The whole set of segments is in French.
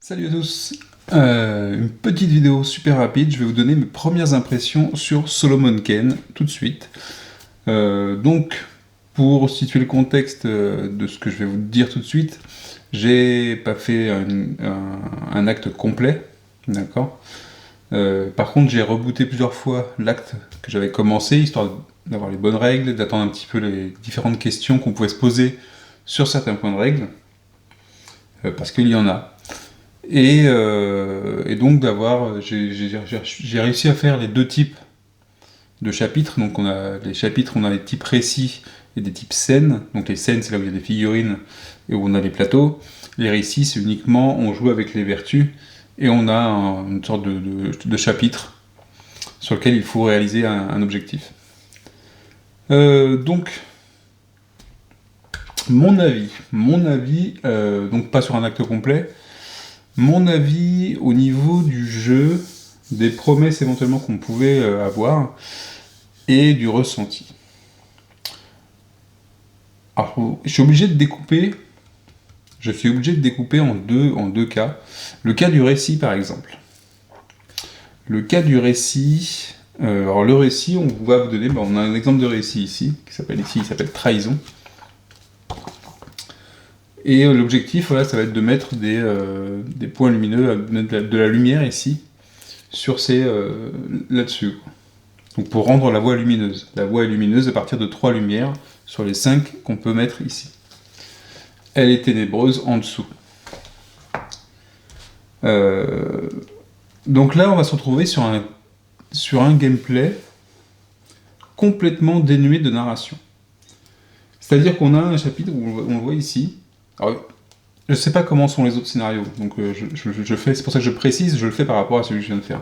Salut à tous. Une petite vidéo super rapide, je vais vous donner mes premières impressions sur Solomon Kane tout de suite. Donc, pour situer le contexte de ce que je vais vous dire tout de suite, j'ai pas fait un acte complet, d'accord. Par contre, j'ai rebooté plusieurs fois l'acte que j'avais commencé, histoire d'avoir les bonnes règles, d'attendre un petit peu les différentes questions qu'on pouvait se poser sur certains points de règle, parce qu'il y en a. Et donc j'ai réussi à faire les deux types de chapitres. Donc on a les chapitres, on a les types récits et des types scènes. Donc les scènes, c'est là où il y a des figurines et où on a les plateaux. Les récits, c'est uniquement on joue avec les vertus et on a une sorte de chapitre sur lequel il faut réaliser un objectif. Donc mon avis, donc pas sur un acte complet. Mon avis au niveau du jeu, des promesses éventuellement qu'on pouvait avoir, et du ressenti. Alors, je suis obligé de découper en deux cas. Le cas du récit, par exemple. Le cas du récit, alors le récit, on va vous donner, on a un exemple de récit ici, il s'appelle Trahison. Et l'objectif, voilà, ça va être de mettre des points lumineux, de la lumière ici, sur là-dessus. Donc pour rendre la voie lumineuse. La voie est lumineuse à partir de 3 lumières sur les 5 qu'on peut mettre ici. Elle est ténébreuse en dessous. Donc là, on va se retrouver sur un gameplay complètement dénué de narration. C'est-à-dire qu'on a un chapitre où on le voit ici. Alors, je ne sais pas comment sont les autres scénarios, donc c'est pour ça que je précise, je le fais par rapport à celui que je viens de faire.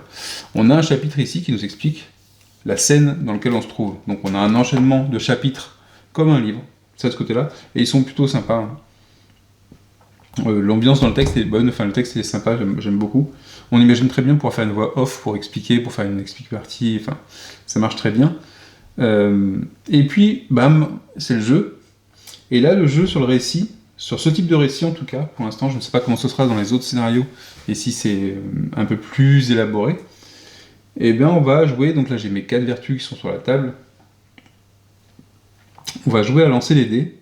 On a un chapitre ici qui nous explique la scène dans laquelle on se trouve. Donc on a un enchaînement de chapitres comme un livre, ça de ce côté-là, et ils sont plutôt sympas. L'ambiance dans le texte est bonne, enfin le texte est sympa, j'aime beaucoup. On imagine très bien pouvoir faire une voix off pour expliquer, pour faire une explique partie, enfin ça marche très bien. Et puis, bam, c'est le jeu. Et là, le jeu sur le récit, sur ce type de récit en tout cas, pour l'instant, je ne sais pas comment ce sera dans les autres scénarios, et si c'est un peu plus élaboré, et bien on va jouer, donc là j'ai mes 4 vertus qui sont sur la table, on va jouer à lancer les dés,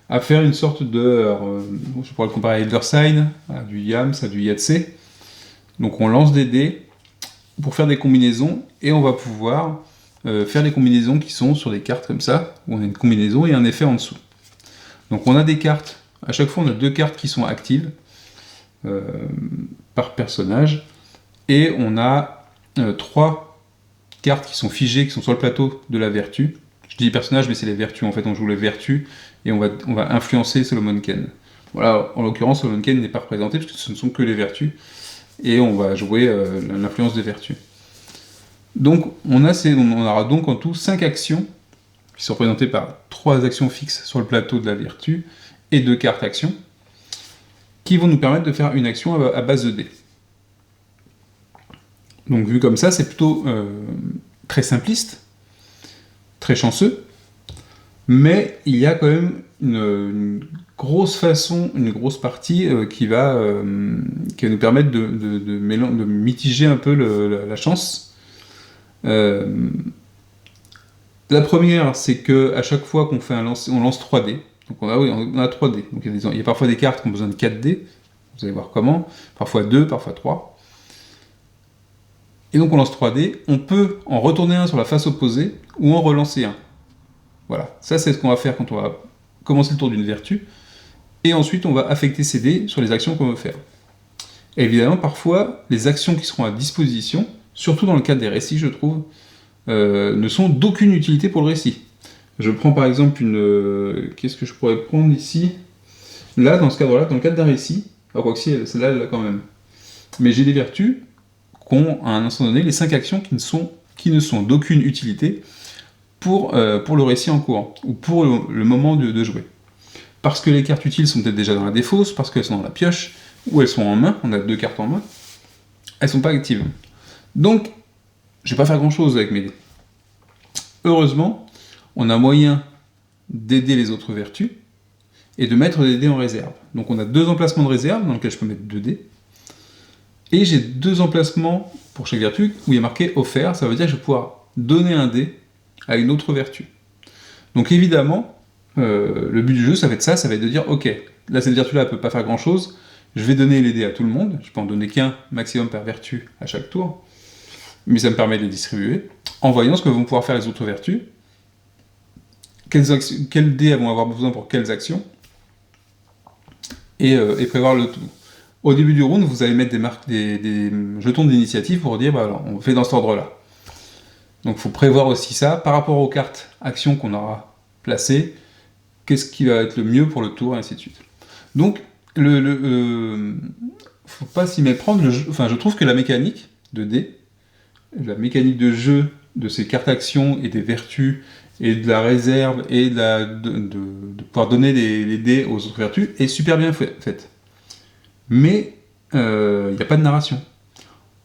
à faire une sorte de, je pourrais le comparer à Elder Sign, à du Yams, à du Yahtzee. Donc on lance des dés pour faire des combinaisons, et on va pouvoir faire des combinaisons qui sont sur des cartes comme ça, où on a une combinaison et un effet en dessous. Donc on a des cartes, à chaque fois on a 2 cartes qui sont actives par personnage, et on a 3 cartes qui sont figées, qui sont sur le plateau de la vertu. Je dis personnage, mais c'est les vertus, en fait on joue les vertus, et on va influencer Solomon Kane. Voilà, en l'occurrence Solomon Kane n'est pas représenté, parce que ce ne sont que les vertus, et on va jouer l'influence des vertus. Donc on aura donc en tout 5 actions, qui sont représentées par 3 actions fixes sur le plateau de la vertu, et 2 cartes actions, qui vont nous permettre de faire une action à base de dés. Donc vu comme ça, c'est plutôt très simpliste, très chanceux, mais il y a quand même une grosse partie qui va nous permettre de mitiger un peu la chance. La première, c'est que à chaque fois qu'on fait on lance 3 dés. Donc on a 3 dés. Donc il y a parfois des cartes qui ont besoin de 4 dés. Vous allez voir comment. Parfois 2, parfois 3. Et donc on lance 3 dés. On peut en retourner un sur la face opposée ou en relancer un. Voilà. Ça, c'est ce qu'on va faire quand on va commencer le tour d'une vertu. Et ensuite, on va affecter ces dés sur les actions qu'on veut faire. Et évidemment, parfois, les actions qui seront à disposition, surtout dans le cadre des récits, je trouve, ne sont d'aucune utilité pour le récit. Je prends par exemple qu'est-ce que je pourrais prendre ici ? Là, dans ce cadre-là, dans le cadre d'un récit, alors quoi que si, celle-là, elle l'a quand même. Mais j'ai des vertus qu'ont, à un instant donné, les 5 actions qui ne sont d'aucune utilité pour le récit en cours, ou pour le moment de jouer. Parce que les cartes utiles sont peut-être déjà dans la défausse, parce qu'elles sont dans la pioche, ou elles sont en main, on a 2 cartes en main, elles sont pas actives. Donc, je vais pas faire grand-chose avec mes dés. Heureusement, on a moyen d'aider les autres vertus, et de mettre des dés en réserve. Donc on a 2 emplacements de réserve, dans lesquels je peux mettre 2 dés, Et j'ai 2 emplacements pour chaque vertu où il y a marqué offert, ça veut dire que je vais pouvoir donner un dé à une autre vertu. Donc évidemment, le but du jeu, ça va être de dire, ok, là cette vertu-là, elle peut pas faire grand-chose, je vais donner les dés à tout le monde, je peux en donner qu'un maximum par vertu à chaque tour, mais ça me permet de les distribuer, en voyant ce que vont pouvoir faire les autres vertus, quels dés elles vont avoir besoin pour quelles actions, et prévoir le tout. Au début du round, vous allez mettre des jetons d'initiative pour dire, bah alors, on fait dans cet ordre-là. Donc il faut prévoir aussi ça, par rapport aux cartes actions qu'on aura placées, qu'est-ce qui va être le mieux pour le tour, et ainsi de suite. Donc, faut pas s'y méprendre, je trouve que la mécanique de dés, la mécanique de jeu de ces cartes actions et des vertus, et de la réserve, et de pouvoir donner les dés aux autres vertus, est super bien faite. Mais, il n'y a pas de narration.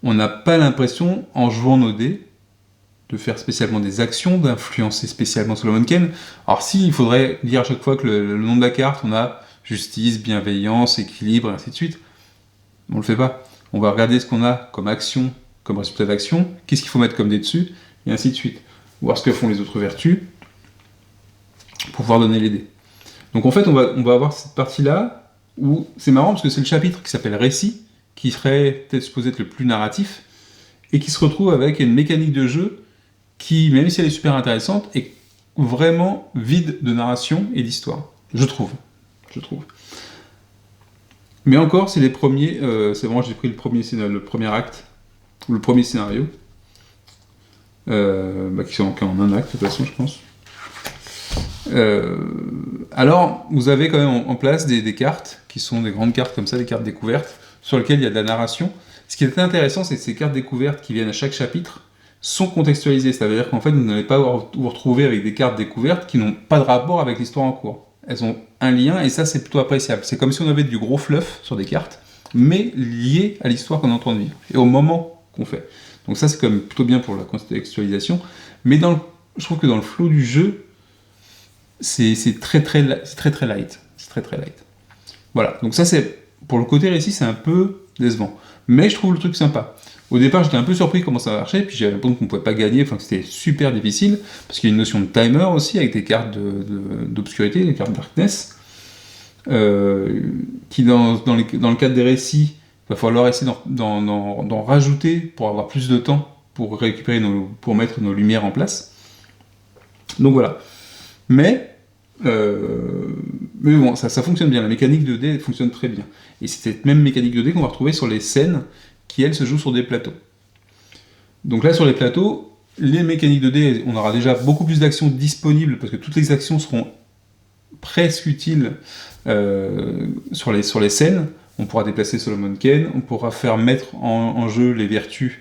On n'a pas l'impression, en jouant nos dés, de faire spécialement des actions, d'influencer spécialement Solomon Kane. Alors si, il faudrait dire à chaque fois que le nom de la carte, on a justice, bienveillance, équilibre, et ainsi de suite. On le fait pas. On va regarder ce qu'on a comme action, comme résultat d'action, qu'est-ce qu'il faut mettre comme dés dessus, et ainsi de suite. Voir ce que font les autres vertus, pour pouvoir donner les dés. Donc en fait, on va avoir cette partie-là, où c'est marrant, parce que c'est le chapitre qui s'appelle Récit, qui serait peut-être supposé être le plus narratif, et qui se retrouve avec une mécanique de jeu qui, même si elle est super intéressante, est vraiment vide de narration et d'histoire. Je trouve. Mais encore, c'est les premiers, c'est vraiment, j'ai pris le premier acte, ou le premier scénario, qui sont en un acte, de toute façon, je pense. Alors, vous avez quand même en place des cartes, qui sont des grandes cartes comme ça, des cartes découvertes, sur lesquelles il y a de la narration. Ce qui est intéressant, c'est que ces cartes découvertes qui viennent à chaque chapitre sont contextualisées. Ça veut dire qu'en fait, vous n'allez pas vous retrouver avec des cartes découvertes qui n'ont pas de rapport avec l'histoire en cours. Elles ont un lien, et ça, c'est plutôt appréciable. C'est comme si on avait du gros fluff sur des cartes, mais lié à l'histoire qu'on est en train de vivre, et au moment qu'on fait. Donc ça, c'est quand même plutôt bien pour la contextualisation. Mais je trouve que dans le flow du jeu, c'est très light. C'est très light. Voilà, donc ça, c'est pour le côté récit, c'est un peu décevant. Mais je trouve le truc sympa. Au départ, j'étais un peu surpris comment ça marchait, puis j'avais l'impression qu'on ne pouvait pas gagner, enfin que c'était super difficile, parce qu'il y a une notion de timer aussi, avec des cartes d'obscurité, des cartes darkness, qui dans le cadre des récits, il va falloir essayer d'en rajouter pour avoir plus de temps pour pour mettre nos lumières en place. Donc voilà. Mais bon, ça fonctionne bien, la mécanique de dés fonctionne très bien. Et c'est cette même mécanique de dés qu'on va retrouver sur les scènes qui, elles, se jouent sur des plateaux. Donc là, sur les plateaux, les mécaniques de dés, on aura déjà beaucoup plus d'actions disponibles, parce que toutes les actions seront presque utiles sur les scènes. On pourra déplacer Solomon Kane, on pourra faire mettre en jeu les vertus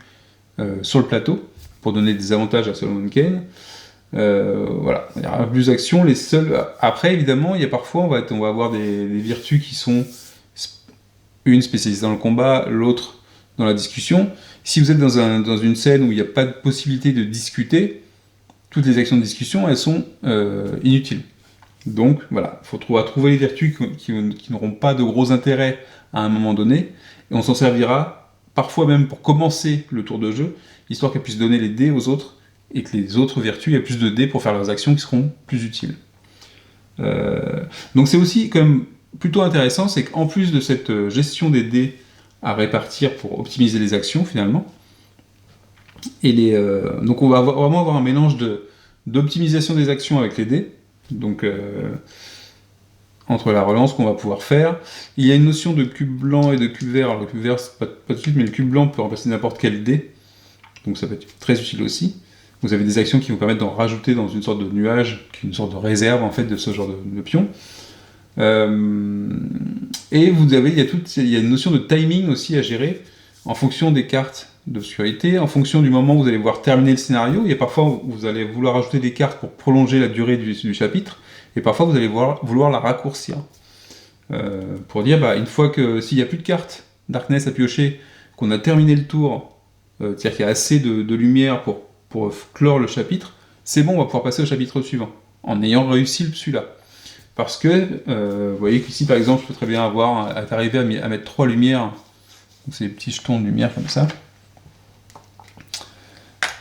sur le plateau, pour donner des avantages à Solomon Kane. Voilà, il y aura plus d'actions. Après, évidemment, il y a parfois, on va avoir des vertus qui sont une spécialisée dans le combat, l'autre dans la discussion. Si vous êtes dans une scène où il n'y a pas de possibilité de discuter, toutes les actions de discussion, elles sont inutiles. Donc voilà, il faut trouver les vertus qui n'auront pas de gros intérêt à un moment donné, et on s'en servira parfois même pour commencer le tour de jeu, histoire qu'elles puissent donner les dés aux autres, et que les autres vertus aient plus de dés pour faire leurs actions qui seront plus utiles. Donc c'est aussi quand même plutôt intéressant, c'est qu'en plus de cette gestion des dés à répartir pour optimiser les actions finalement, donc on va vraiment avoir un mélange d'optimisation des actions avec les dés, donc entre la relance qu'on va pouvoir faire. Il y a une notion de cube blanc et de cube vert. Alors le cube vert, c'est pas tout de suite, mais le cube blanc peut remplacer n'importe quel dé, donc ça peut être très utile aussi. Vous avez des actions qui vous permettent d'en rajouter dans une sorte de nuage, qui est une sorte de réserve en fait de ce genre de pion. Et il y a une notion de timing aussi à gérer en fonction des cartes d'obscurité, en fonction du moment où vous allez voir terminer le scénario. Il y a parfois où vous allez vouloir ajouter des cartes pour prolonger la durée du chapitre, et parfois vous allez vouloir la raccourcir. Pour dire, une fois que s'il n'y a plus de cartes Darkness à piocher, qu'on a terminé le tour, c'est-à-dire qu'il y a assez de lumière pour clore le chapitre, c'est bon, on va pouvoir passer au chapitre suivant, en ayant réussi celui-là. Parce que, vous voyez qu'ici, par exemple, je peux très bien arriver à mettre 3 lumières Donc c'est des petits jetons de lumière comme ça.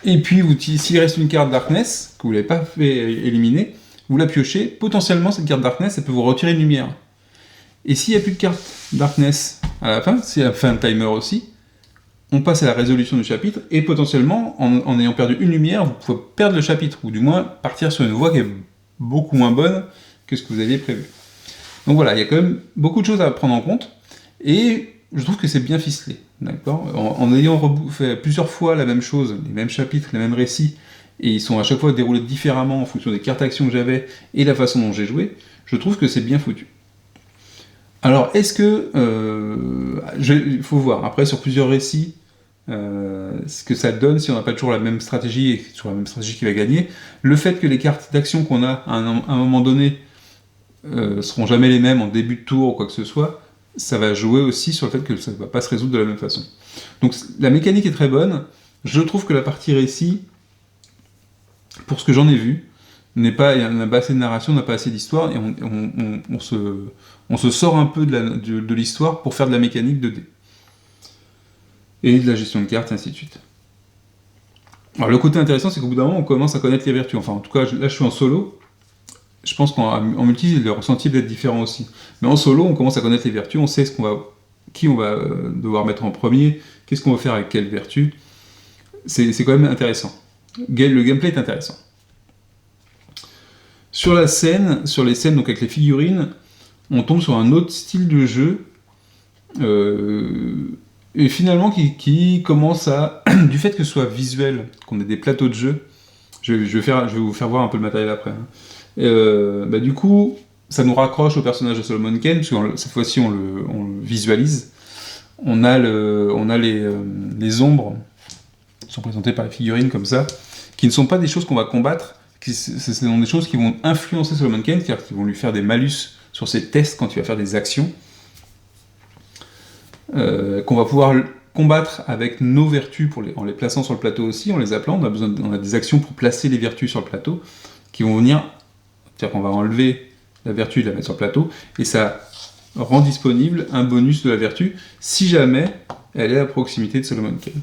Et puis, s'il reste une carte Darkness, que vous ne l'avez pas fait éliminer, vous la piochez, potentiellement cette carte Darkness, elle peut vous retirer une lumière. Et s'il n'y a plus de carte Darkness à la fin, c'est la fin de timer aussi, on passe à la résolution du chapitre, et potentiellement, en ayant perdu une lumière, vous pouvez perdre le chapitre, ou du moins partir sur une voie qui est beaucoup moins bonne que ce que vous aviez prévu. Donc voilà, il y a quand même beaucoup de choses à prendre en compte, et je trouve que c'est bien ficelé, d'accord ? En ayant fait plusieurs fois la même chose, les mêmes chapitres, les mêmes récits, et ils sont à chaque fois déroulés différemment en fonction des cartes actions que j'avais et la façon dont j'ai joué, je trouve que c'est bien foutu. Alors, est-ce que... il faut voir, après, sur plusieurs récits, ce que ça donne si on n'a pas toujours la même stratégie et que c'est toujours la même stratégie qui va gagner. Le fait que les cartes d'action qu'on a à un moment donné seront jamais les mêmes en début de tour ou quoi que ce soit, ça va jouer aussi sur le fait que ça ne va pas se résoudre de la même façon. Donc la mécanique est très bonne. Je trouve que la partie récit, pour ce que j'en ai vu, il n'y a pas assez de narration, on n'a pas assez d'histoire, et on se sort un peu de l'histoire pour faire de la mécanique 2D. Et de la gestion de cartes, et ainsi de suite. Alors le côté intéressant, c'est qu'au bout d'un moment, on commence à connaître les vertus. Enfin, en tout cas, là je suis en solo, je pense qu'en multi, le ressenti peut être différent aussi. Mais en solo, on commence à connaître les vertus, on sait qui on va devoir mettre en premier, qu'est-ce qu'on va faire avec quelle vertu. C'est quand même intéressant. Le gameplay est intéressant. Sur les scènes, donc avec les figurines, on tombe sur un autre style de jeu, et finalement qui commence à... du fait que ce soit visuel, qu'on ait des plateaux de jeu, je vais vous faire voir un peu le matériel après, hein. Du coup, ça nous raccroche au personnage de Solomon Kane, parce que cette fois-ci on le visualise. On a les ombres qui sont présentées par les figurines comme ça, qui ne sont pas des choses qu'on va combattre, ce sont des choses qui vont influencer Solomon Kane, c'est-à-dire qui vont lui faire des malus sur ses tests quand il va faire des actions, qu'on va pouvoir combattre avec nos vertus en les plaçant sur le plateau aussi, en les appelant. On a des actions pour placer les vertus sur le plateau, qui vont venir, c'est-à-dire qu'on va enlever la vertu et la mettre sur le plateau, et ça rend disponible un bonus de la vertu, si jamais elle est à proximité de Solomon Kane.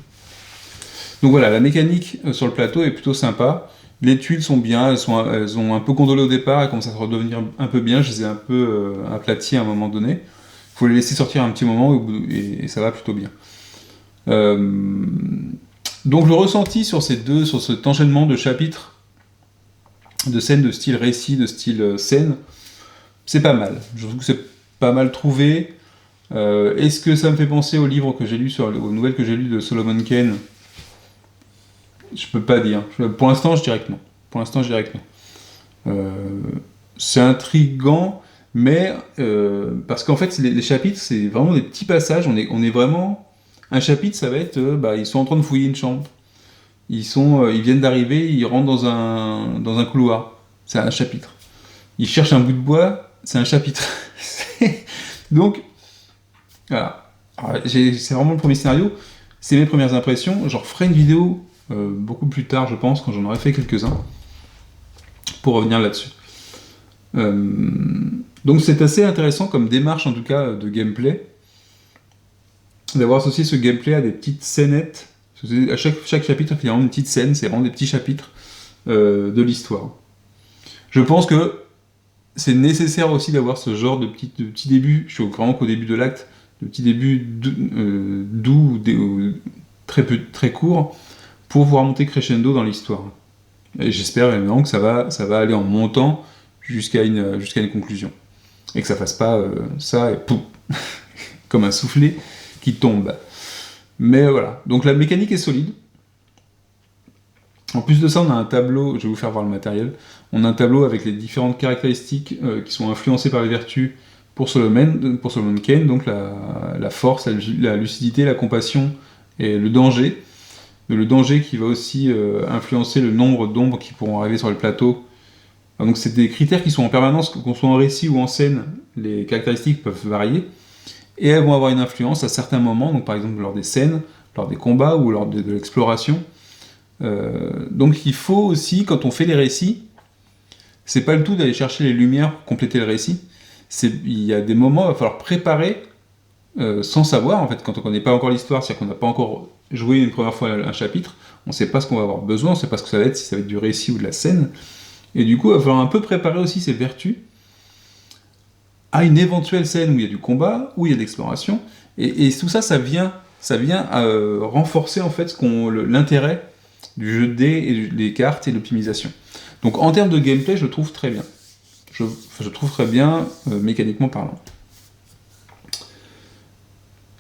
Donc voilà, la mécanique sur le plateau est plutôt sympa. Les tuiles sont bien, elles ont un peu gondolé au départ, elles commencent à redevenir un peu bien, je les ai un peu aplaties à un moment donné. Il faut les laisser sortir un petit moment et ça va plutôt bien. Donc le ressenti sur cet enchaînement de chapitres, de scènes de style récit, de style scène, c'est pas mal. Je trouve que c'est pas mal trouvé. Est-ce que ça me fait penser aux livres que j'ai lus, aux nouvelles que j'ai lues de Solomon Kane ? Je peux pas dire. Pour l'instant, je dirais que non. C'est intriguant, mais parce qu'en fait, les chapitres, c'est vraiment des petits passages. On est vraiment... Un chapitre, ça va être... ils sont en train de fouiller une chambre. Ils viennent d'arriver, ils rentrent dans un couloir. C'est un chapitre. Ils cherchent un bout de bois, c'est un chapitre. Donc, voilà. Alors, c'est vraiment le premier scénario. C'est mes premières impressions. Je referai une vidéo beaucoup plus tard, je pense, quand j'en aurai fait quelques-uns, pour revenir là-dessus. Donc c'est assez intéressant comme démarche, en tout cas, de gameplay, d'avoir associé ce gameplay à des petites scénettes. À chaque chapitre, il y a vraiment une petite scène, c'est vraiment des petits chapitres de l'histoire. Je pense que c'est nécessaire aussi d'avoir ce genre de petits débuts, je suis vraiment qu'au début de l'acte, de petits débuts doux, très courts, pour pouvoir monter crescendo dans l'histoire. Et j'espère évidemment que ça va aller en montant jusqu'à une conclusion. Et que ça fasse pas ça et pouf, comme un soufflet qui tombe. Mais voilà. Donc la mécanique est solide. En plus de ça, on a un tableau, je vais vous faire voir le matériel, on a un tableau avec les différentes caractéristiques qui sont influencées par les vertus pour Solomon Kane, donc la force, la lucidité, la compassion et le danger. Le danger qui va aussi influencer le nombre d'ombres qui pourront arriver sur le plateau. Donc c'est des critères qui sont en permanence, qu'on soit en récit ou en scène, les caractéristiques peuvent varier, et elles vont avoir une influence à certains moments, donc par exemple lors des scènes, lors des combats ou lors de l'exploration. Donc il faut aussi, quand on fait les récits, c'est pas le tout d'aller chercher les lumières pour compléter le récit, il y a des moments où il va falloir préparer sans savoir, en fait, quand on connaît pas encore l'histoire, c'est-à-dire qu'on n'a pas encore joué une première fois un chapitre, on sait pas ce qu'on va avoir besoin, on sait pas ce que ça va être, si ça va être du récit ou de la scène, et du coup, il va falloir un peu préparer aussi ses vertus à une éventuelle scène où il y a du combat, où il y a de l'exploration, et tout ça, ça vient renforcer en fait l'intérêt du jeu de dés, et des cartes et l'optimisation. Donc en termes de gameplay, je le trouve très bien. Je trouve très bien, mécaniquement parlant.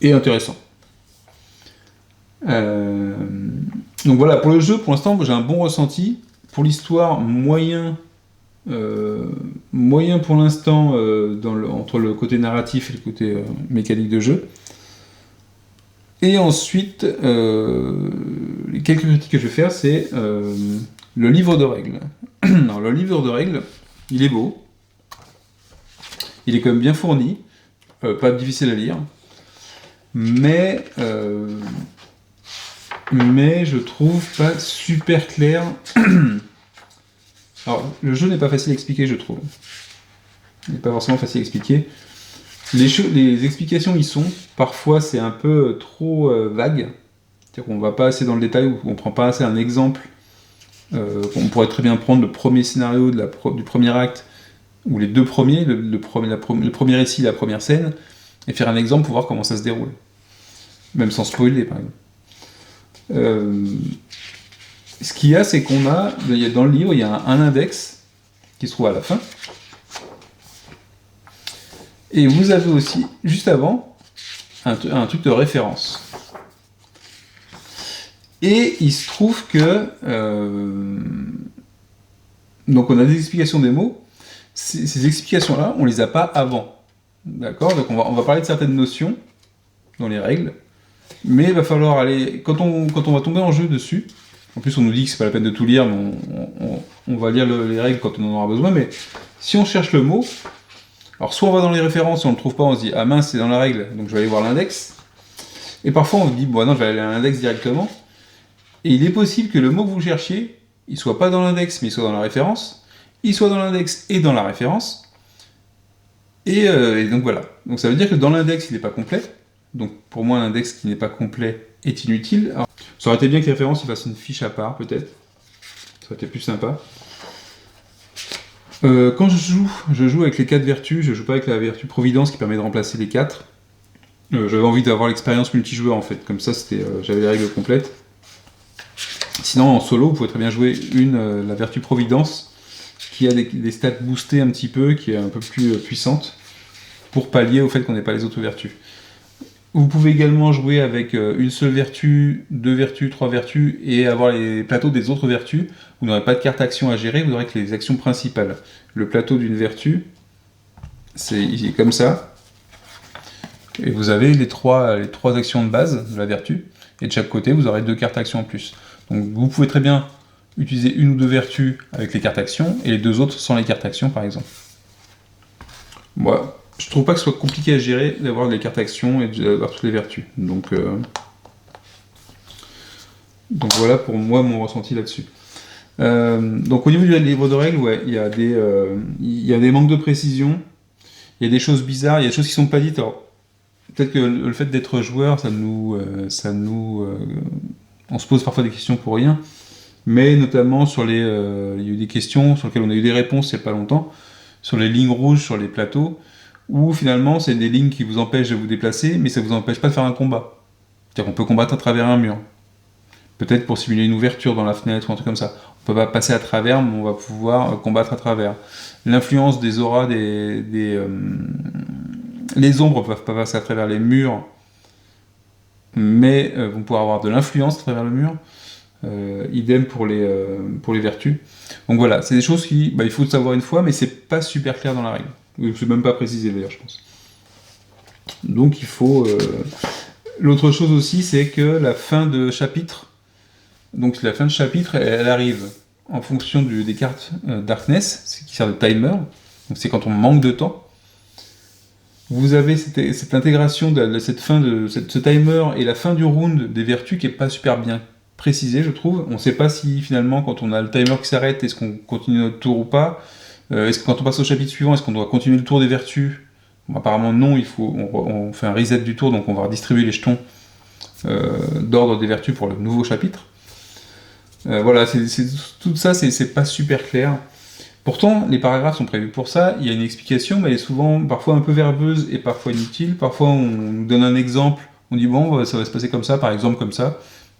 Et intéressant. Donc voilà, pour le jeu, pour l'instant, j'ai un bon ressenti. Pour l'histoire, moyen pour l'instant entre le côté narratif et le côté mécanique de jeu. Et ensuite, les quelques critiques que je vais faire, c'est le livre de règles. Alors, le livre de règles, il est beau, il est quand même bien fourni, pas difficile à lire, mais je trouve pas super clair. Alors, le jeu n'est pas facile à expliquer, je trouve. Il n'est pas forcément facile à expliquer. Les explications y sont. Parfois, c'est un peu trop vague. C'est-à-dire qu'on ne va pas assez dans le détail, ou on ne prend pas assez un exemple. On pourrait très bien prendre le premier scénario du premier acte, ou les deux premiers, le premier récit, la première scène, et faire un exemple pour voir comment ça se déroule. Même sans spoiler, par exemple. Ce qu'il y a, c'est dans le livre, il y a un index qui se trouve à la fin. Et vous avez aussi, juste avant, un truc de référence. Et il se trouve que... donc on a des explications des mots. Ces explications-là, on les a pas avant. D'accord ? Donc on va parler de certaines notions dans les règles. Mais il va falloir aller... Quand on va tomber en jeu dessus, en plus on nous dit que c'est pas la peine de tout lire, mais on va lire les règles quand on en aura besoin, mais si on cherche le mot... Alors soit on va dans les références, si on ne le trouve pas, on se dit « Ah mince, c'est dans la règle, donc je vais aller voir l'index ». Et parfois on se dit « Bon non, je vais aller à l'index directement ». Et il est possible que le mot que vous cherchiez, il soit pas dans l'index, mais il soit dans la référence, il soit dans l'index et dans la référence. Et donc voilà. Donc ça veut dire que dans l'index, il n'est pas complet. Donc pour moi, l'index qui n'est pas complet est inutile. Alors, ça aurait été bien que les références fassent une fiche à part, peut-être. Ça aurait été plus sympa. Quand je joue avec les 4 vertus, je joue pas avec la vertu Providence qui permet de remplacer les 4. J'avais envie d'avoir l'expérience multijoueur en fait, comme ça j'avais les règles complètes. Sinon en solo, vous pouvez très bien jouer la vertu Providence, qui a des stats boostées un petit peu, qui est un peu plus puissante, pour pallier au fait qu'on n'ait pas les autres vertus. Vous pouvez également jouer avec une seule vertu, 2 vertus, 3 vertus, et avoir les plateaux des autres vertus. Vous n'aurez pas de carte action à gérer, vous n'aurez que les actions principales. Le plateau d'une vertu, il est comme ça. Et vous avez les trois actions de base de la vertu, et de chaque côté, vous aurez 2 cartes action en plus. Donc vous pouvez très bien utiliser une ou 2 vertus avec les cartes actions, et les 2 autres sans les cartes actions, par exemple. Moi, je trouve pas que ce soit compliqué à gérer d'avoir les cartes actions et d'avoir toutes les vertus. Donc voilà pour moi mon ressenti là-dessus. Donc au niveau du livre de règles, ouais, il y a des manques de précision, il y a des choses bizarres, il y a des choses qui sont pas dites. Alors peut-être que le fait d'être joueur, on se pose parfois des questions pour rien, mais notamment il y a eu des questions sur lesquelles on a eu des réponses il n'y a pas longtemps, sur les lignes rouges sur les plateaux, où finalement c'est des lignes qui vous empêchent de vous déplacer, mais ça ne vous empêche pas de faire un combat. C'est-à-dire qu'on peut combattre à travers un mur. Peut-être pour simuler une ouverture dans la fenêtre ou un truc comme ça. On peut pas passer à travers, mais on va pouvoir combattre à travers. L'influence des auras, les ombres peuvent pas passer à travers les murs, mais vont pouvoir avoir de l'influence à travers le mur. Idem pour les vertus. Donc voilà, c'est des choses il faut le savoir une fois, mais c'est pas super clair dans la règle. C'est même pas précisé d'ailleurs, je pense. Donc il faut... L'autre chose aussi, c'est que la fin de chapitre, elle arrive en fonction des cartes Darkness, qui sert de timer, donc c'est quand on manque de temps. Vous avez cette intégration de cette fin de ce timer et la fin du round des vertus qui est pas super bien précisée, je trouve. On ne sait pas si finalement, quand on a le timer qui s'arrête, est-ce qu'on continue notre tour ou pas. Est-ce que quand on passe au chapitre suivant, est-ce qu'on doit continuer le tour des vertus Bon, apparemment non, on fait un reset du tour, donc on va redistribuer les jetons d'ordre des vertus pour le nouveau chapitre. Voilà, tout ça, c'est pas super clair. Pourtant, les paragraphes sont prévus pour ça, il y a une explication, mais elle est souvent, parfois un peu verbeuse et parfois inutile. Parfois, on nous donne un exemple, on dit bon, ça va se passer comme ça, par exemple comme ça,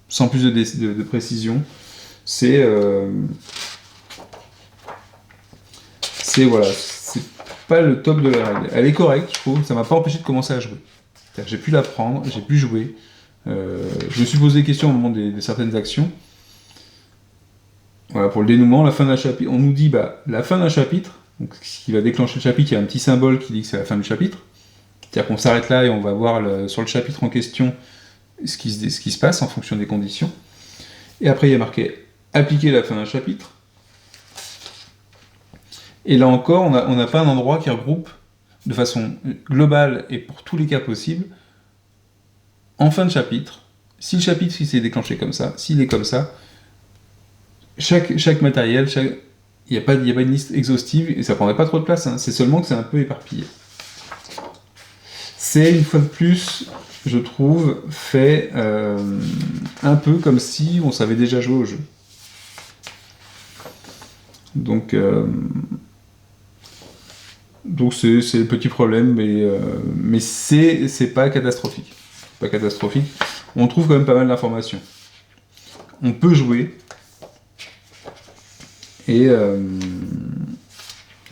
sans plus de précision. Voilà, c'est pas le top de la règle. Elle est correcte, je trouve, ça m'a pas empêché de commencer à jouer. J'ai pu l'apprendre, j'ai pu jouer. Je me suis posé des questions au moment de certaines actions. Voilà, pour le dénouement, la fin d'un chapitre, on nous dit la fin d'un chapitre, donc ce qui va déclencher le chapitre, il y a un petit symbole qui dit que c'est la fin du chapitre. C'est-à-dire qu'on s'arrête là et on va voir sur le chapitre en question ce qui se passe en fonction des conditions. Et après, il y a marqué appliquer la fin d'un chapitre. Et là encore, on n'a pas un endroit qui regroupe de façon globale et pour tous les cas possibles, en fin de chapitre, si le chapitre s'est déclenché comme ça, s'il est comme ça, chaque matériel, il n'y a pas une liste exhaustive et ça prendrait pas trop de place, hein. C'est seulement que c'est un peu éparpillé. C'est une fois de plus, je trouve, fait un peu comme si on savait déjà jouer au jeu. Donc c'est le petit problème, mais c'est pas catastrophique. Pas catastrophique. On trouve quand même pas mal d'informations. On peut jouer. Et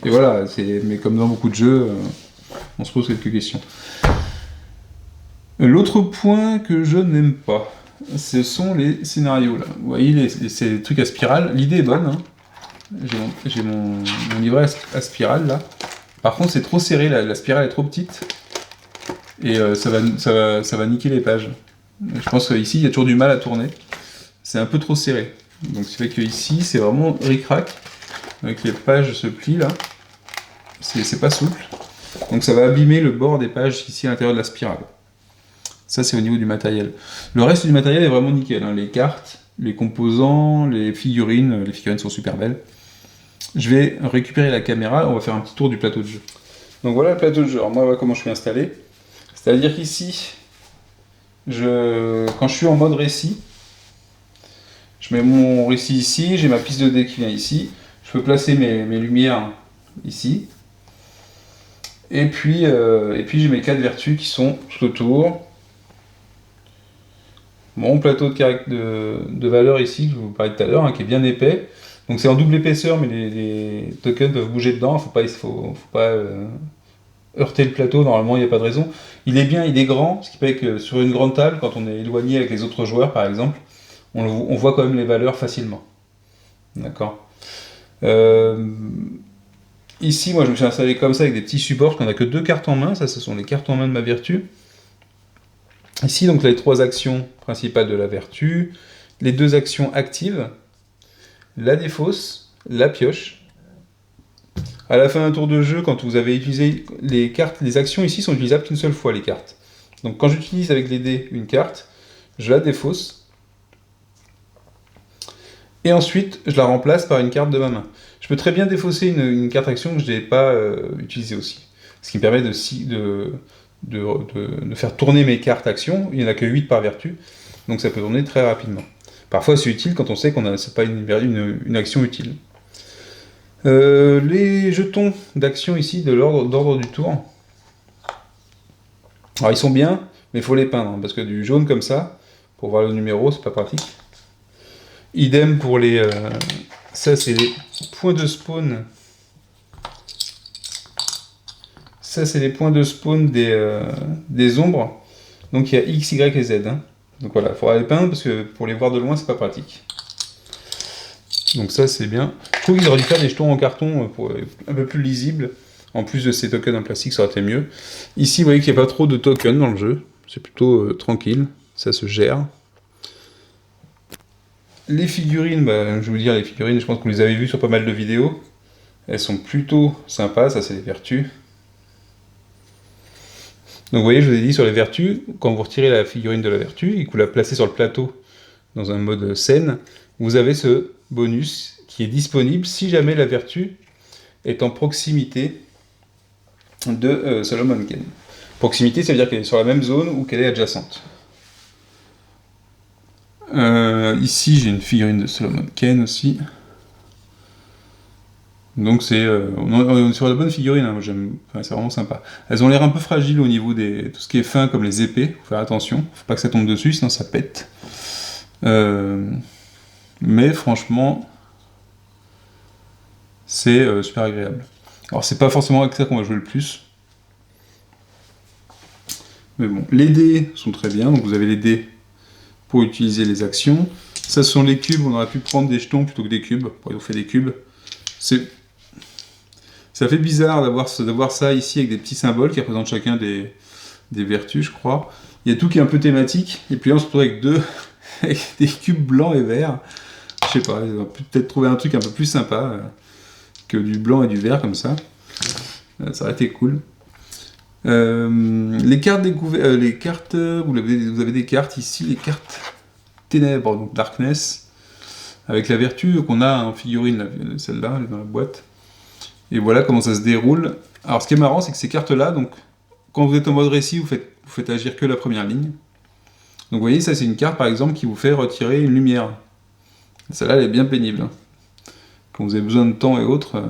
voilà, mais comme dans beaucoup de jeux, on se pose quelques questions. L'autre point que je n'aime pas, ce sont les scénarios là. Vous voyez, ces trucs à spirale. L'idée est bonne, hein. J'ai mon livret à spirale là. Par contre, c'est trop serré, la spirale est trop petite. Et ça va niquer les pages. Je pense qu'ici, il y a toujours du mal à tourner. C'est un peu trop serré. Donc, c'est fait que ici, c'est vraiment ric-rac. Avec les pages se plient là. C'est pas souple. Donc, ça va abîmer le bord des pages ici à l'intérieur de la spirale. Ça, c'est au niveau du matériel. Le reste du matériel est vraiment nickel, hein. Les cartes, les composants, les figurines sont super belles. Je vais récupérer la caméra, on va faire un petit tour du plateau de jeu. Donc voilà le plateau de jeu. Alors moi, voilà comment je suis installé. C'est-à-dire qu'ici, quand je suis en mode récit, je mets mon récit ici, j'ai ma piste de dés qui vient ici, je peux placer mes lumières ici, et puis j'ai mes 4 vertus qui sont tout autour. Mon plateau de valeur ici, que je vous parlais tout à l'heure, hein, qui est bien épais. Donc c'est en double épaisseur, mais les tokens peuvent bouger dedans, faut pas heurter le plateau, normalement il n'y a pas de raison. Il est grand, ce qui fait que sur une grande table, quand on est éloigné avec les autres joueurs par exemple, on voit quand même les valeurs facilement. D'accord. Ici, moi je me suis installé comme ça avec des petits supports, qu'on n'a que 2 cartes en main, ça ce sont les cartes en main de ma vertu. Ici, donc les 3 actions principales de la vertu, les 2 actions actives, la défausse, la pioche. À la fin d'un tour de jeu, quand vous avez utilisé les cartes, les actions ici sont utilisables qu'une seule fois, les cartes. Donc quand j'utilise avec les dés une carte, je la défausse, et ensuite je la remplace par une carte de ma main. Je peux très bien défausser une carte action que je n'ai pas utilisée aussi. Ce qui me permet de faire tourner mes cartes actions. Il n'y en a que 8 par vertu, donc ça peut tourner très rapidement. Parfois c'est utile quand on sait qu'on c'est pas une action utile. Les jetons d'action ici de d'ordre du tour. Alors ils sont bien, mais il faut les peindre, hein, parce que du jaune comme ça, pour voir le numéro, c'est pas pratique. Idem pour ça c'est les points de spawn. Ça c'est les points de spawn des ombres. Donc il y a X, Y et Z. Hein. Donc voilà, il faudra les peindre parce que pour les voir de loin c'est pas pratique. Donc ça c'est bien. Je trouve qu'ils auraient dû faire des jetons en carton pour un peu plus lisible. En plus de ces tokens en plastique, ça aurait été mieux. Ici, vous voyez qu'il n'y a pas trop de tokens dans le jeu. C'est plutôt tranquille. Ça se gère. Les figurines, je vais vous dire, les figurines, je pense que vous les avez vues sur pas mal de vidéos. Elles sont plutôt sympas. Ça, c'est les vertus. Donc vous voyez, je vous ai dit sur les vertus, quand vous retirez la figurine de la vertu et que vous la placez sur le plateau dans un mode scène, vous avez ce bonus qui est disponible si jamais la vertu est en proximité de Solomon Kane. Proximité, ça veut dire qu'elle est sur la même zone ou qu'elle est adjacente. Ici, j'ai une figurine de Solomon Kane aussi. Donc on est sur la bonne figurine, hein, c'est vraiment sympa. Elles ont l'air un peu fragiles au niveau de tout ce qui est fin, comme les épées. Faut faire attention, faut pas que ça tombe dessus, sinon ça pète. Mais franchement, c'est super agréable. Alors c'est pas forcément avec ça qu'on va jouer le plus. Mais bon, les dés sont très bien, donc vous avez les dés pour utiliser les actions. Ça, ce sont les cubes, on aurait pu prendre des jetons plutôt que des cubes, pour vous faire des cubes. Ça fait bizarre d'avoir ça ici avec des petits symboles qui représentent chacun des vertus, je crois. Il y a tout qui est un peu thématique, et puis là on se retrouve avec avec des cubes blancs et verts. Je sais pas, ils ont peut-être trouvé un truc un peu plus sympa que du blanc et du vert comme ça. Ça aurait été cool. Les cartes découvertes, vous avez des cartes ici, les cartes ténèbres, donc Darkness, avec la vertu qu'on a en figurine, celle-là, elle est dans la boîte. Et voilà comment ça se déroule. Alors ce qui est marrant, c'est que ces cartes-là, donc quand vous êtes en mode récit, vous faites agir que la première ligne. Donc vous voyez, ça c'est une carte par exemple qui vous fait retirer une lumière. Celle-là, elle est bien pénible, hein, quand vous avez besoin de temps et autres.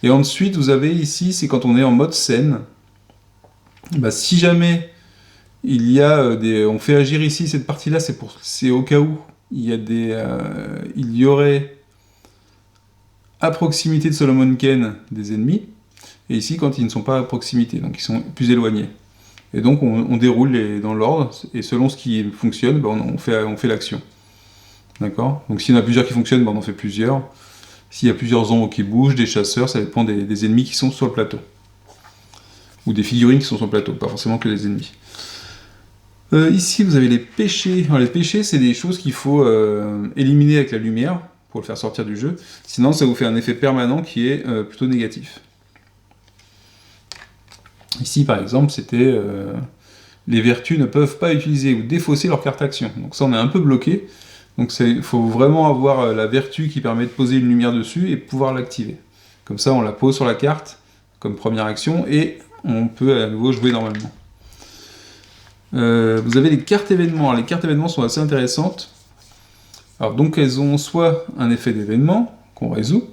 Et ensuite, vous avez ici, c'est quand on est en mode scène. Bah, si jamais il y a on fait agir ici cette partie-là, c'est au cas où il y aurait à proximité de Solomon Kane des ennemis, et ici quand ils ne sont pas à proximité, donc ils sont plus éloignés. Et donc on déroule dans l'ordre, et selon ce qui fonctionne, bah, on fait l'action. D'accord ? Donc s'il y en a plusieurs qui fonctionnent, bah, on en fait plusieurs. S'il y a plusieurs ombres qui bougent, des chasseurs, ça dépend des ennemis qui sont sur le plateau. Ou des figurines qui sont sur le plateau, pas forcément que les ennemis. Ici, vous avez les péchés. Alors, les péchés, c'est des choses qu'il faut éliminer avec la lumière pour le faire sortir du jeu. Sinon, ça vous fait un effet permanent qui est plutôt négatif. Ici, par exemple, c'était les vertus ne peuvent pas utiliser ou défausser leur carte action. Donc ça, on est un peu bloqué. Donc il faut vraiment avoir la vertu qui permet de poser une lumière dessus et pouvoir l'activer. Comme ça, on la pose sur la carte comme première action et on peut à nouveau jouer normalement. Vous avez les cartes événements. Les cartes événements sont assez intéressantes. Alors donc elles ont soit un effet d'événement qu'on résout.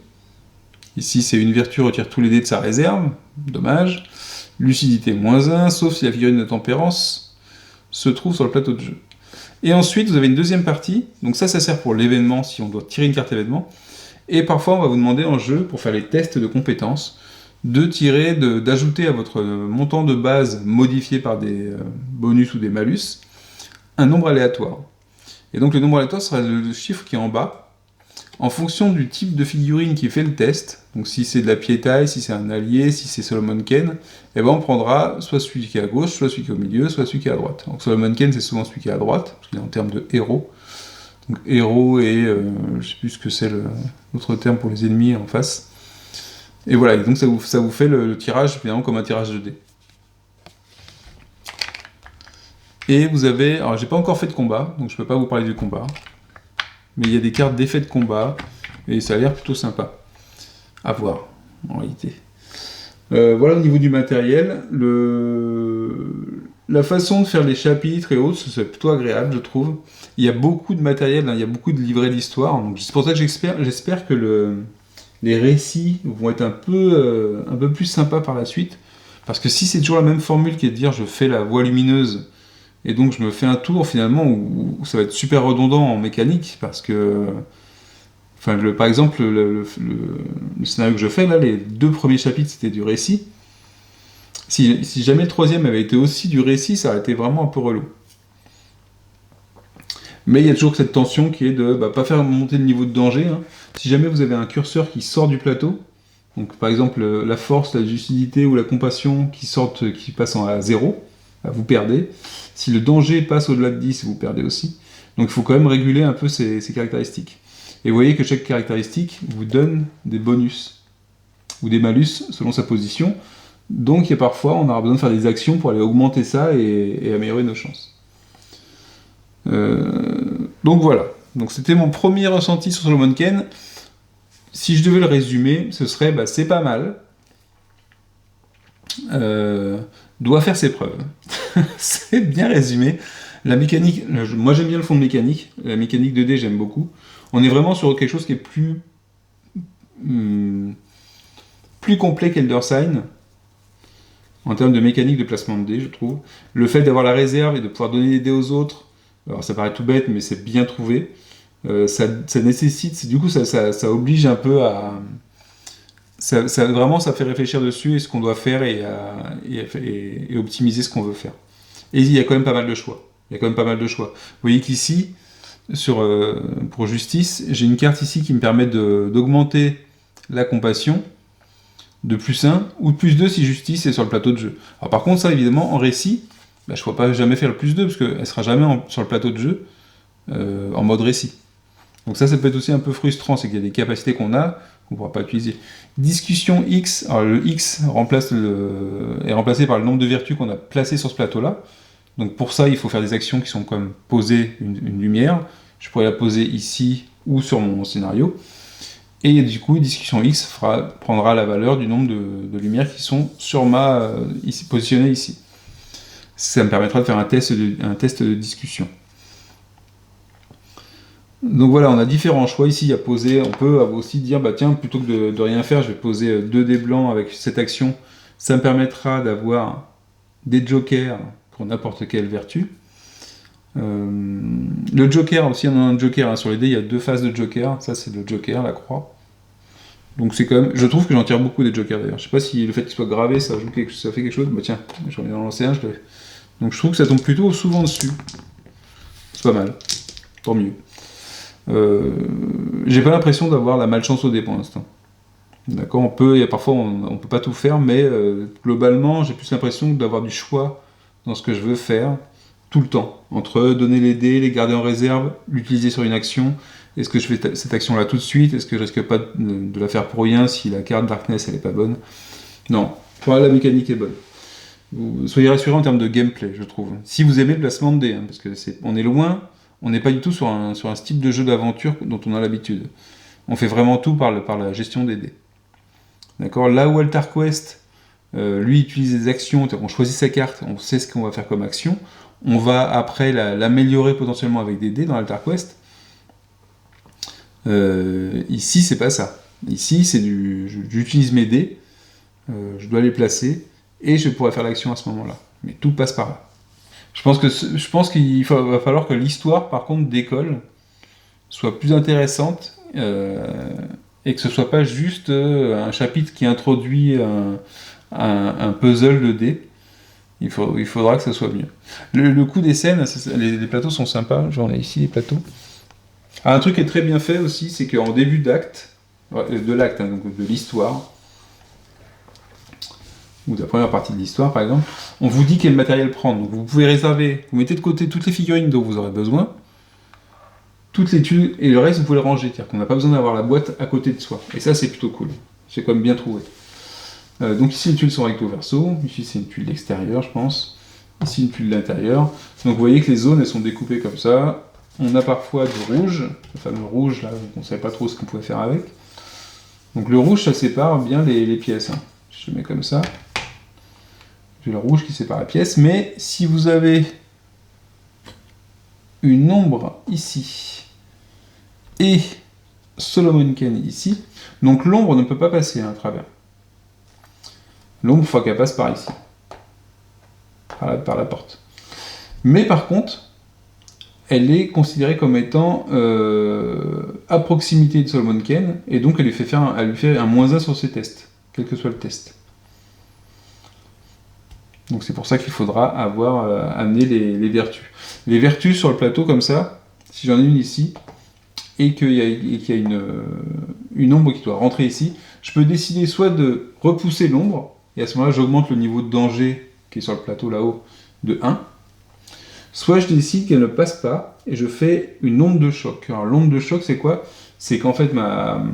Ici c'est une vertu retire tous les dés de sa réserve. Dommage. Lucidité -1, sauf si la figurine de tempérance se trouve sur le plateau de jeu. Et ensuite vous avez une deuxième partie. Donc ça sert pour l'événement si on doit tirer une carte événement. Et parfois on va vous demander en jeu, pour faire les tests de compétences, d'ajouter à votre montant de base modifié par des bonus ou des malus, un nombre aléatoire. Et donc le nombre aléatoire sera le chiffre qui est en bas, en fonction du type de figurine qui fait le test. Donc si c'est de la piétaille, si c'est un allié, si c'est Solomon Kane, et ben on prendra soit celui qui est à gauche, soit celui qui est au milieu, soit celui qui est à droite. Donc Solomon Kane c'est souvent celui qui est à droite, parce qu'il est en termes de héros. Donc héros et je sais plus ce que c'est l'autre terme pour les ennemis en face. Et voilà, et donc ça vous fait le tirage finalement comme un tirage de dés. Et vous avez, alors j'ai pas encore fait de combat, donc je peux pas vous parler du combat, mais il y a des cartes d'effet de combat, et ça a l'air plutôt sympa à voir, en réalité. Voilà au niveau du matériel, la façon de faire les chapitres et autres, c'est plutôt agréable, je trouve. Il y a beaucoup de matériel, hein, il y a beaucoup de livrets d'histoire, donc c'est pour ça que j'espère que les récits vont être un peu plus sympas par la suite, parce que si c'est toujours la même formule qui est de dire je fais la voie lumineuse, et donc je me fais un tour finalement où ça va être super redondant en mécanique, parce que par exemple le scénario que je fais là, les 2 premiers chapitres c'était du récit. Si jamais le 3e avait été aussi du récit, ça aurait été vraiment un peu relou. Mais il y a toujours cette tension qui est de pas faire monter le niveau de danger. Hein. Si jamais vous avez un curseur qui sort du plateau, donc par exemple la force, la lucidité ou la compassion qui passent à 0, vous perdez. Si le danger passe au-delà de 10, vous perdez aussi. Donc il faut quand même réguler un peu ces caractéristiques. Et vous voyez que chaque caractéristique vous donne des bonus ou des malus selon sa position. Donc il y a parfois, on aura besoin de faire des actions pour aller augmenter ça et améliorer nos chances. Donc voilà. Donc c'était mon premier ressenti sur Solomon Kane. Si je devais le résumer, ce serait c'est pas mal. doit faire ses preuves. C'est bien résumé. La mécanique, moi j'aime bien le fond de mécanique. La mécanique 2D, j'aime beaucoup. On est vraiment sur quelque chose qui est plus complet qu'Eldersign en termes de mécanique de placement de dés, je trouve. Le fait d'avoir la réserve et de pouvoir donner des dés aux autres, alors ça paraît tout bête, mais c'est bien trouvé. Ça nécessite, du coup, ça oblige un peu à. Vraiment, ça fait réfléchir dessus et ce qu'on doit faire et optimiser ce qu'on veut faire. Et il y a quand même pas mal de choix. Vous voyez qu'ici, pour justice, j'ai une carte ici qui me permet d'augmenter la compassion de +1 ou de +2 si justice est sur le plateau de jeu. Alors par contre, ça évidemment, en récit, je ne pourrais pas jamais faire le +2 parce qu'elle ne sera jamais sur le plateau de jeu en mode récit. Donc ça peut être aussi un peu frustrant, c'est qu'il y a des capacités qu'on a qu'on ne pourra pas utiliser. Discussion X, alors le X est remplacé par le nombre de vertus qu'on a placées sur ce plateau-là. Donc pour ça, il faut faire des actions qui sont comme poser une lumière. Je pourrais la poser ici ou sur mon scénario. Et du coup, discussion X prendra la valeur du nombre de lumières qui sont positionnées ici. Ça me permettra de faire un test de discussion. Donc voilà, on a différents choix. Ici, il y a poser. On peut aussi dire, tiens, plutôt que de rien faire, je vais poser 2 dés blancs avec cette action. Ça me permettra d'avoir des jokers pour n'importe quelle vertu. Le joker aussi, on a un joker. Sur les dés, il y a 2 phases de joker. Ça, c'est le joker, la croix. Donc c'est quand même. Je trouve que j'en tire beaucoup des jokers d'ailleurs. Je sais pas si le fait qu'il soit gravé, ça fait quelque chose. Tiens, j'en ai lancé un. Donc je trouve que ça tombe plutôt souvent dessus. C'est pas mal. Tant mieux. J'ai pas l'impression d'avoir la malchance au dé pour l'instant. D'accord, parfois on peut pas tout faire, mais globalement j'ai plus l'impression d'avoir du choix dans ce que je veux faire tout le temps. Entre donner les dés, les garder en réserve, l'utiliser sur une action, est-ce que je fais cette action-là tout de suite, est-ce que je risque pas de la faire pour rien si la carte Darkness elle est pas bonne. Non, la mécanique est bonne. Soyez rassurés en termes de gameplay, je trouve. Si vous aimez le placement de dés, parce que on est loin. On n'est pas du tout sur un style de jeu d'aventure dont on a l'habitude. On fait vraiment tout par la gestion des dés. D'accord. Là où Altar Quest, lui, utilise des actions, on choisit sa carte, on sait ce qu'on va faire comme action, on va après l'améliorer potentiellement avec des dés dans Altar Quest. Ici, c'est pas ça. Ici, c'est j'utilise mes dés, je dois les placer, et je pourrais faire l'action à ce moment-là. Mais tout passe par là. Je pense qu'il va falloir que l'histoire, par contre, d'école soit plus intéressante et que ce soit pas juste un chapitre qui introduit un puzzle de dés. Il faudra que ça soit mieux. Le coup des scènes, les plateaux sont sympas. J'en ai ici les plateaux. Un truc qui est très bien fait aussi, c'est qu'en début d'acte, donc de l'histoire, ou de la première partie de l'histoire par exemple, on vous dit quel matériel prendre. Donc vous pouvez réserver, vous mettez de côté toutes les figurines dont vous aurez besoin, toutes les tuiles, et le reste vous pouvez le ranger. C'est-à-dire qu'on n'a pas besoin d'avoir la boîte à côté de soi. Et ça c'est plutôt cool. C'est quand même bien trouvé. Donc ici les tuiles sont recto verso, ici c'est une tuile d'extérieur je pense, ici une tuile d'intérieur. Donc vous voyez que les zones elles sont découpées comme ça. On a parfois du rouge, le fameux rouge là, on ne savait pas trop ce qu'on pouvait faire avec. Donc le rouge ça sépare bien les pièces. Je le mets comme ça. J'ai le rouge qui sépare la pièce, mais si vous avez une ombre ici et Solomon Kane ici, donc l'ombre ne peut pas passer à travers. L'ombre, il faut qu'elle passe par ici, par la porte. Mais par contre, elle est considérée comme étant à proximité de Solomon Kane, et donc elle lui fait un -1 sur ses tests, quel que soit le test. Donc c'est pour ça qu'il faudra avoir amené les vertus. Les vertus sur le plateau comme ça, si j'en ai une ici, et qu'il y a une ombre qui doit rentrer ici, je peux décider soit de repousser l'ombre, et à ce moment-là j'augmente le niveau de danger qui est sur le plateau là-haut de 1, soit je décide qu'elle ne passe pas, et je fais une onde de choc. Alors l'onde de choc c'est quoi? C'est qu'en fait ma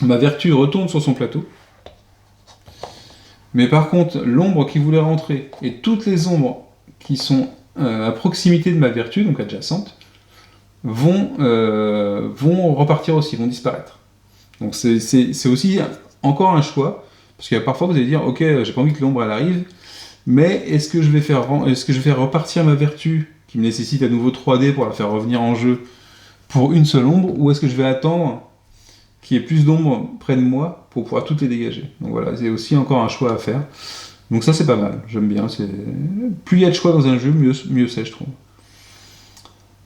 vertu retourne sur son plateau, mais par contre, l'ombre qui voulait rentrer et toutes les ombres qui sont à proximité de ma vertu, donc adjacentes, vont repartir aussi, vont disparaître. Donc c'est aussi encore un choix. Parce que parfois vous allez dire, ok, j'ai pas envie que l'ombre elle arrive, mais est-ce que je vais faire repartir ma vertu qui me nécessite à nouveau 3D pour la faire revenir en jeu pour une seule ombre, ou est-ce que je vais attendre qu'il y ait plus d'ombres près de moi pour pouvoir toutes les dégager. Donc voilà, c'est aussi encore un choix à faire. Donc ça c'est pas mal, j'aime bien. Plus il y a de choix dans un jeu, mieux c'est, je trouve.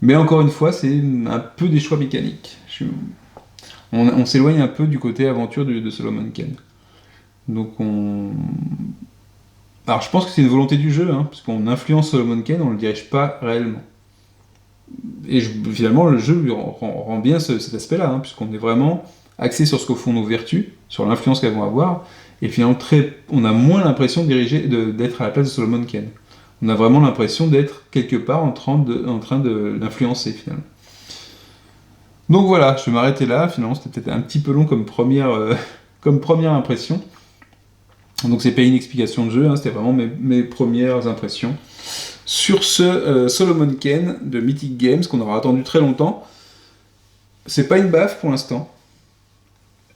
Mais encore une fois, c'est un peu des choix mécaniques. On s'éloigne un peu du côté aventure de Solomon Kane. Donc Alors je pense que c'est une volonté du jeu, hein, parce qu'on influence Solomon Kane, on ne le dirige pas réellement. Et finalement, le jeu lui rend bien cet aspect-là, hein, puisqu'on est vraiment axé sur ce que font nos vertus, sur l'influence qu'elles vont avoir, et finalement on a moins l'impression d'être à la place de Solomon Kane. On a vraiment l'impression d'être quelque part en train de l'influencer finalement. Donc voilà, je vais m'arrêter là, finalement c'était peut-être un petit peu long comme première impression. Donc c'est pas une explication de jeu, hein, c'était vraiment mes premières impressions sur ce Solomon Kane de Mythic Games qu'on aura attendu très longtemps. C'est pas une baffe pour l'instant.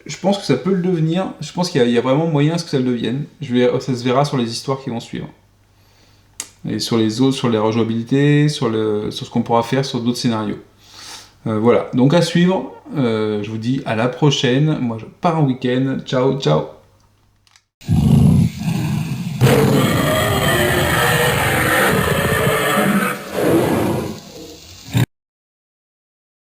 Je pense que ça peut le devenir. Je pense qu'il y a vraiment moyen à ce que ça le devienne. Ça se verra sur les histoires qui vont suivre. Et sur les autres, sur les rejouabilités, sur ce qu'on pourra faire sur d'autres scénarios. Voilà, donc à suivre. Je vous dis à la prochaine. Moi je pars en week-end. Ciao, ciao.